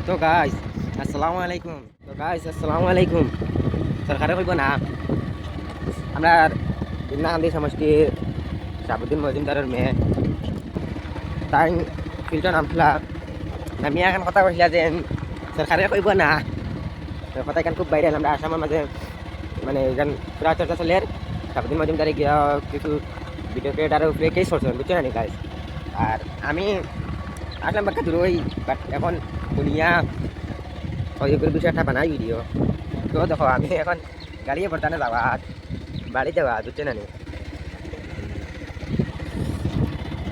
তো গাইস আসসালামু আলাইকুম। সরকারে কইব না আমরা বিন্নাকান্দি সমষ্টির শাহাবুদ্দিন মজুমদারের মেয়ে তাই ফিল্টার নামছিলা আমি এখন কথা কইলা যে সরকারে কইব না তো কথা এখান খুব বাইরে আমরা আসামের মাঝে মানে এখান পুরা চর্চা চলে শাহাবুদ্দিন মজুমদারে গিয়া কিছু ভিডিও ক্রিয়েটারের উপরে কেস করছেন বুঝছো না গাইস। আর আমি আসলাম বাক্কা দূরই বাট এখন দুনিয়া ওইগুলো বিষয় একটা বানাই ভিডিও তো দেখো আমি এখন গাড়ি বর্তমানে যাওয়া বাড়ি যাওয়া বুঝছে না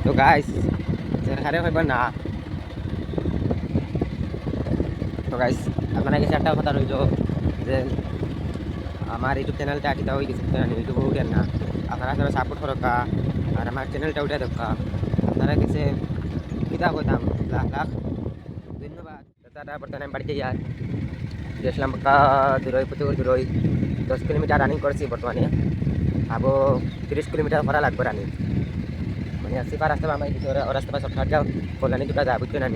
তো গাইস সরকারে হইব না তো গাইস আপনার কাছে একটা কথা রইল যে আমার ইউটিউব চ্যানেলটা কিতা হয়ে গেছে ইউটিউব উঠেন না আপনারা সবাই সাপোর্ট করকা আর আমার চ্যানেলটা উঠে দেখা আপনারা কাছে কিতা কইতাম লাখ লাখ ধন্যবাদ। তারা বর্তমানে আমি বাড়িতে যাই গেছিলাম দূরই প্রচুর দূরই 10 কিলোমিটার রানিং করেছি বর্তমানে আবো 30 কিলোমিটার করা লাগবে রানিং মানে সিফার রাস্তা বামাই গেছি ওরা রাস্তা বা শর্টকাট যাও কল্যাণী দুটা যা বুঝছো না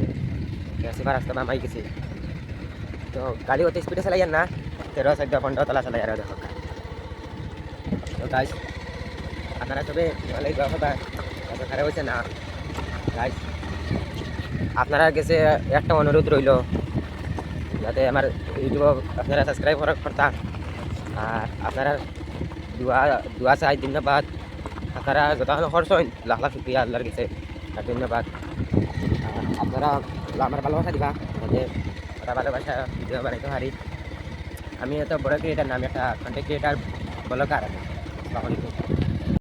সিফার রাস্তা বামাই গেছি তো গাড়ি অত স্পিডে চালাই না 13-14 তলা চালাই আর দেখো তো গাইস আপনারা সবে ভালোই কথা খারাপ হয়েছে না গাইস আপনারা কাছে একটা অনুরোধ রইল যাতে আমার ইউটিউব আপনারা সাবস্ক্রাইব করতাম আর আপনারা দোয়া দোয়া চাই ধন্যবাদ আপনারা যতক্ষণ খরচ হয় লাখ লাখ শুক্রিয়া আল্লাহর কাছে আর ধন্যবাদ আপনারা আমার ভালোবাসা দিবা যাতে ওরা ভালোবাসা ভিডিও বানাইতে পারি আমি এত বড় ক্রিয়েটার না আমি একটা কন্টেন্ট ক্রিয়েটার ব্লগার। আসসালামু আলাইকুম।